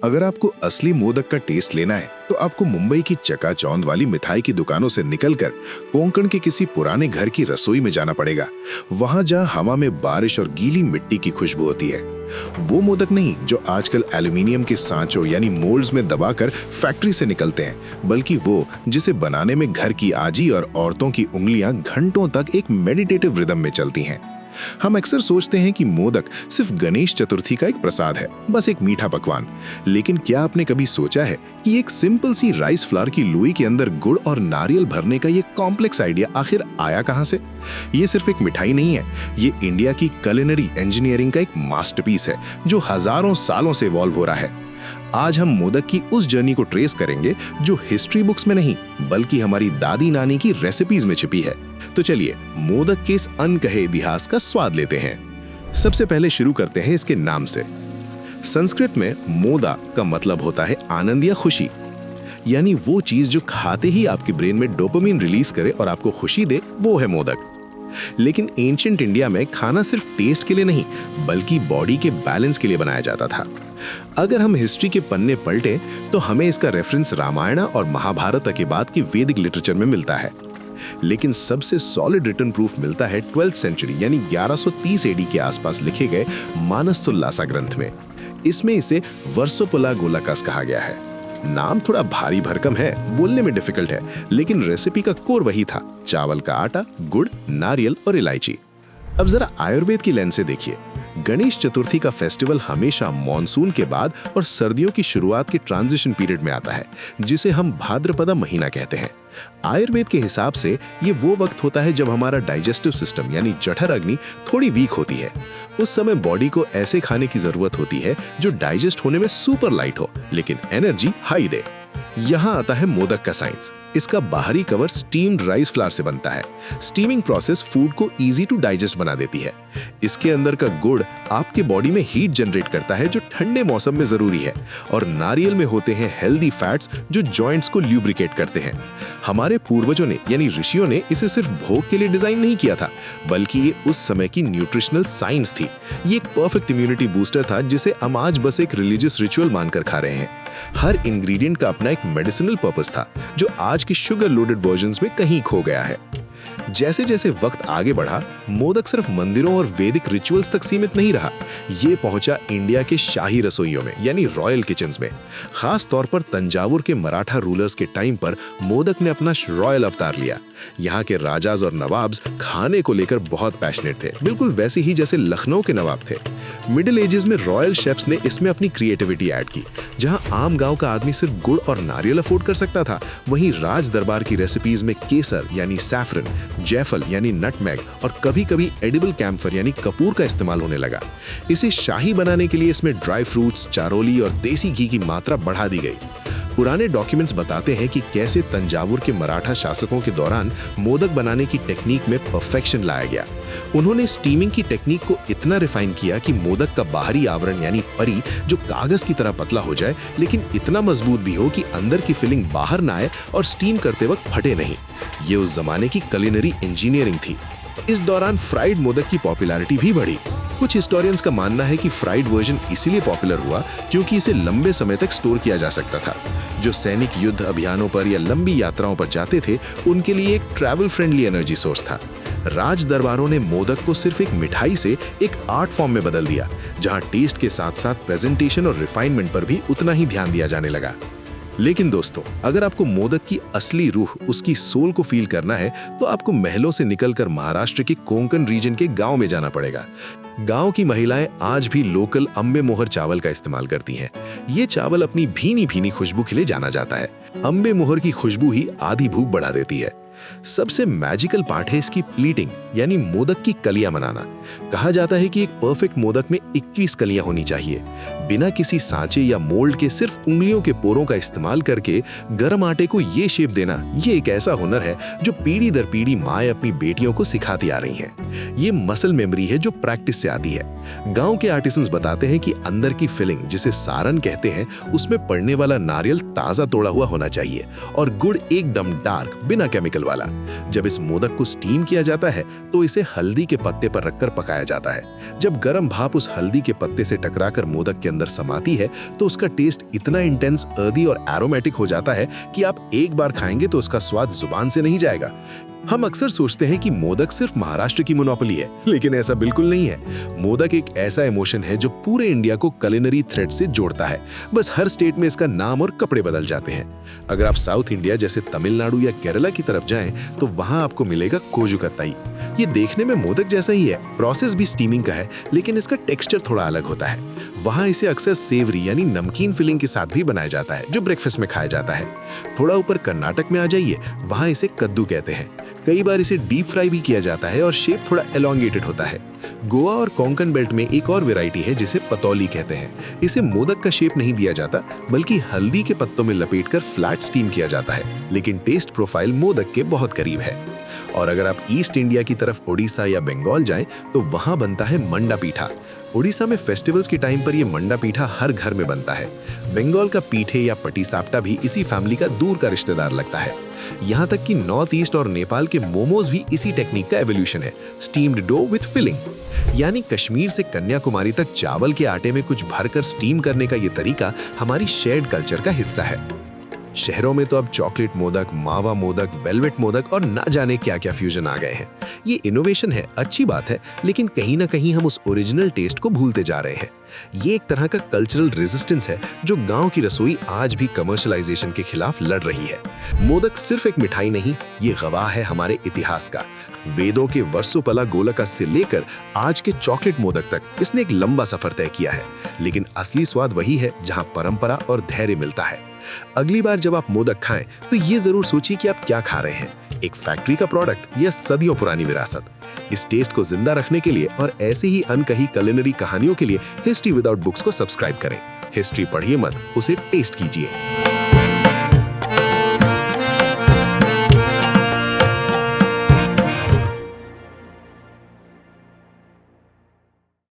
अगर आपको असली मोदक का टेस्ट लेना है तो आपको मुंबई की चकाचौंध वाली मिठाई की दुकानों से निकलकर कोंकण के किसी पुराने घर की रसोई में जाना पड़ेगा। वहां जहां हवा में बारिश और गीली मिट्टी की खुशबू होती है। वो मोदक नहीं जो आजकल एल्यूमिनियम के सांचों यानी मोल्ड्स में दबाकर फैक्ट्री से निकलते हैं, बल्कि वो जिसे बनाने में घर की आजी और औरतों की उंगलियां घंटों तक एक मेडिटेटिव रिदम में चलती हैं। हम अक्सर सोचते हैं कि मोदक सिर्फ गणेश चतुर्थी का एक प्रसाद है, बस एक मीठा पकवान। लेकिन क्या आपने कभी सोचा है कि एक सिंपल सी राइस फ्लावर की लोई के अंदर गुड़ और नारियल भरने का ये कॉम्प्लेक्स आइडिया आखिर आया कहां से? ये सिर्फ एक मिठाई नहीं है, ये इंडिया की कुलिनरी इंजीनियरिंग का एक मास्टरपीस है जो हजारों सालों से इवॉल्व हो रहा है। आज हम मोदक की उस जर्नी को ट्रेस करेंगे जो हिस्ट्री बुक्स में नहीं बल्कि हमारी दादी नानी की रेसिपीज में छिपी है। तो चलिए मोदक के इस अनकहे इतिहास का स्वाद लेते हैं। सबसे पहले शुरू करते हैं इसके नाम से। संस्कृत में मोदा का मतलब होता है आनंद या खुशी, यानी वो चीज जो खाते ही आपके ब्रेन में डोपामिन रिलीज करे और आपको खुशी दे, वो है मोदक। लेकिन एंशिएंट इंडिया में खाना सिर्फ टेस्ट के लिए नहीं बल्कि बॉडी के बैलेंस के लिए बनाया जाता था। अगर हम हिस्ट्री के पन्ने पलटे तो हमें इसका रेफरेंस रामायण और महाभारत के बाद की वैदिक लिटरेचर में मिलता है। लेकिन सबसे सॉलिड रिटन प्रूफ मिलता है 12th सेंचुरी यानी 1130 एडी के आसपास लिखे गए मानस्तुल्लासा ग्रंथ में। इसमें इसे वर्सोपोला गोलाकस कहा गया है। नाम थोड़ा भारी भरकम है, बोलने में डिफिकल्ट है, लेकिन रेसिपी का कोर वही था, चावल का आटा, गुड़, नारियल और इलायची। अब जरा आयुर्वेद की लेंस से देखिए। गणेश चतुर्थी का फेस्टिवल हमेशा मॉनसून के बाद और सर्दियों की शुरुआत के ट्रांजिशन पीरियड में आता है, जिसे हम भाद्रपदा महीना कहते हैं। आयुर्वेद के हिसाब से ये वो वक्त होता है जब हमारा डाइजेस्टिव सिस्टम यानी जठर अग्नि थोड़ी वीक होती है। उस समय बॉडी को ऐसे खाने की जरूरत होती है जो डाइजेस्ट होने में सुपर लाइट हो लेकिन एनर्जी हाई दे। यहाँ आता है मोदक का साइंस। इसका बाहरी कवर स्टीम्ड राइस फ्लावर से बनता है। स्टीमिंग प्रोसेस फूड को इजी टू डाइजेस्ट बना देती है। इसके अंदर का गुड़ आपके बॉडी में हीट जनरेट करता है जो ठंडे मौसम में जरूरी है, और नारियल में होते हैं हेल्दी फैट्स जो जॉइंट्स को ल्यूब्रिकेट करते हैं। हमारे पूर्वजों ने यानी ऋषियों ने इसे सिर्फ भोग के लिए डिजाइन नहीं किया था, बल्कि ये उस समय की न्यूट्रिशनल साइंस थी। ये एक परफेक्ट इम्यूनिटी बूस्टर था जिसे हम आज बस एक रिलीजियस रिचुअल मानकर खा रहे हैं। हर इंग्रेडिएंट का अपना एक मेडिसिनल पर्पस था जो आज की शुगर लोडेड वर्जन्स में कहीं खो गया है। जैसे जैसे वक्त आगे बढ़ा, मोदक सिर्फ मंदिरों और वैदिक रिचुअल्स तक सीमित नहीं रहा। ये पहुंचा इंडिया के शाही रसोइयों में यानी रॉयल किचन्स में। खास तौर पर तंजावुर के मराठा रूलर्स के टाइम पर मोदक ने अपना रॉयल अवतार लिया। यहाँ के राजाज और नवाब्स खाने को लेकर बहुत पैशनेट थे, बिल्कुल वैसे ही जैसे लखनऊ के नवाब थे। मिडिल एजेस में रॉयल शेफ्स ने इसमें अपनी क्रिएटिविटी ऐड की। जहाँ आम गांव का आदमी सिर्फ गुड़ और नारियल अफोर्ड कर सकता था, वहीं राज दरबार की रेसिपीज में केसर यानी सैफरन, जयफल यानी नटमेग और कभी कभी एडिबल कैम्फर यानी कपूर का इस्तेमाल होने लगा। इसे शाही बनाने के लिए इसमें ड्राई फ्रूट्स, चारोली और देसी घी की मात्रा बढ़ा दी गई। पुराने डॉक्यूमेंट्स बताते हैं कि कैसे तंजावुर के मराठा शासकों के दौरान मोदक बनाने की टेक्निक में परफेक्शन लाया गया। उन्होंने स्टीमिंग की टेक्निक को इतना रिफाइन किया कि मोदक का बाहरी आवरण यानी परी जो कागज की तरह पतला हो जाए, लेकिन इतना मजबूत भी हो कि अंदर की फिलिंग बाहर ना आए और स्टीम करते वक्त फटे नहीं। ये उस जमाने की कुलिनरी इंजीनियरिंग थी। इस दौरान फ्राइड मोदक की पॉपुलैरिटी भी बढ़ी। कुछ हिस्टोरियंस का मानना है कि फ्राइड वर्जन इसीलिए पॉपुलर हुआ क्योंकि इसे लंबे समय तक स्टोर किया जा सकता था। जो सैनिक युद्ध अभियानों पर या लंबी यात्राओं पर जाते थे, उनके लिए एक ट्रैवल फ्रेंडली एनर्जी सोर्स था। राज दरबारों ने मोदक को सिर्फ एक मिठाई से एक आर्ट फॉर्म में बदल दिया, जहां टेस्ट के साथ साथ प्रेजेंटेशन और रिफाइनमेंट पर भी उतना ही ध्यान दिया जाने लगा। लेकिन दोस्तों, अगर आपको मोदक की असली रूह, उसकी सोल को फील करना है तो आपको महलों से निकलकर महाराष्ट्र के कोंकण रीजन के गांव में जाना पड़ेगा। गांव की महिलाएं आज भी लोकल अम्बे मोहर चावल का इस्तेमाल करती हैं। ये चावल अपनी भीनी भीनी खुशबू के लिए जाना जाता है। अम्बे मोहर की खुशबू ही आधी भूख बढ़ा देती है। सबसे मैजिकल पार्ट है इसकी प्लीटिंग यानी मोदक की कलियां बनाना। कहा जाता है कि एक परफेक्ट मोदक में 21 कलियां होनी चाहिए। बिना किसी सांचे या मोल्ड के सिर्फ उंगलियों के पोरों का इस्तेमाल करके गर्म आटे को ये शेप देना, ये एक ऐसा हुनर है जो पीढ़ी दर पीढ़ी माएं अपनी बेटियों को सिखाती आ रही हैं। ये मसल मेमोरी है जो प्रैक्टिस से आती है। गांव के आर्टिसंस बताते हैं कि अंदर की फिलिंग, जिसे सारन कहते हैं, उसमें पड़ने वाला नारियल ताजा तोड़ा हुआ होना चाहिए और गुड़ एकदम डार्क बिना केमिकल वाला। वाला। जब इस मोदक को स्टीम किया जाता है तो इसे हल्दी के पत्ते पर रखकर पकाया जाता है। जब गर्म भाप उस हल्दी के पत्ते से टकराकर मोदक के अंदर समाती है तो उसका टेस्ट इतना इंटेंस, अर्दी और एरोमेटिक हो जाता है कि आप एक बार खाएंगे तो उसका स्वाद जुबान से नहीं जाएगा। हम अक्सर सोचते हैं कि मोदक सिर्फ महाराष्ट्र की मोनोपोली है, लेकिन ऐसा बिल्कुल नहीं है। मोदक एक ऐसा इमोशन है जो पूरे इंडिया को कुलिनरी थ्रेड से जोड़ता है। बस हर स्टेट में इसका नाम और कपड़े बदल जाते हैं। अगर आप साउथ इंडिया जैसे तमिलनाडु या केरला की तरफ जाएं तो वहां आपको मिलेगा कोजुकत्ताई। ये देखने में मोदक जैसा ही है, प्रोसेस भी स्टीमिंग का है, लेकिन इसका टेक्सचर थोड़ा अलग होता है। वहाँ इसे अक्सर सेवरी यानी नमकीन फिलिंग के साथ भी बनाया जाता है, जो ब्रेकफास्ट में खाया जाता है। थोड़ा ऊपर कर्नाटक में आ जाइए, वहाँ इसे कद्दू कहते हैं। कई बार इसे डीप फ्राई भी किया जाता है और शेप थोड़ा एलोंगेटेड होता है। गोवा और कोंकण बेल्ट में एक और वैरायटी है जिसे पतौली कहते हैं। इसे मोदक का शेप नहीं दिया जाता, बल्कि हल्दी के पत्तों में लपेटकर फ्लैट स्टीम किया जाता है, लेकिन टेस्ट प्रोफाइल मोदक के बहुत करीब है। और अगर आप ईस्ट इंडिया की तरफ ओडिशा या बंगाल जाएं तो वहां बनता है मंडा पीठा। ओडिशा में फेस्टिवल्स के टाइम पर यह मंडा पीठा हर घर में बनता है। बंगाल का पीठे या पटीसापटा भी इसी फैमिली का दूर का रिश्तेदार लगता है। यहाँ तक कि नॉर्थ ईस्ट और नेपाल के मोमोज भी इसी टेक्निक का एवोल्यूशन है, स्टीम्ड डो विथ फिलिंग। यानी कश्मीर से कन्याकुमारी तक चावल के आटे में कुछ भरकर स्टीम करने का ये तरीका हमारी शेयर्ड कल्चर का हिस्सा है। शहरों में तो अब चॉकलेट मोदक, मावा मोदक, वेलवेट मोदक और ना जाने क्या क्या फ्यूजन आ गए हैं। ये इनोवेशन है, अच्छी बात है, लेकिन कहीं ना कहीं हम उस ओरिजिनल टेस्ट को भूलते जा रहे हैं। ये एक तरह का कल्चरल रेजिस्टेंस है जो गांव की रसोई आज भी कमर्शलाइजेशन के खिलाफ लड़ रही है। मोदक सिर्फ एक मिठाई नहीं, ये गवाह है हमारे इतिहास का। वेदों के वर्षों गोलक से लेकर आज के चॉकलेट मोदक तक इसने एक लंबा सफर तय किया है, लेकिन असली स्वाद वही है जहां परंपरा और धैर्य मिलता है। अगली बार जब आप मोदक खाएं तो ये जरूर सोचिए कि आप क्या खा रहे हैं, एक फैक्ट्री का प्रोडक्ट या सदियों पुरानी विरासत। इस टेस्ट को जिंदा रखने के लिए और ऐसे ही अनकही कुलिनरी कहानियों के लिए हिस्ट्री विदाउट बुक्स को सब्सक्राइब करें। हिस्ट्री पढ़िए मत, उसे टेस्ट कीजिए।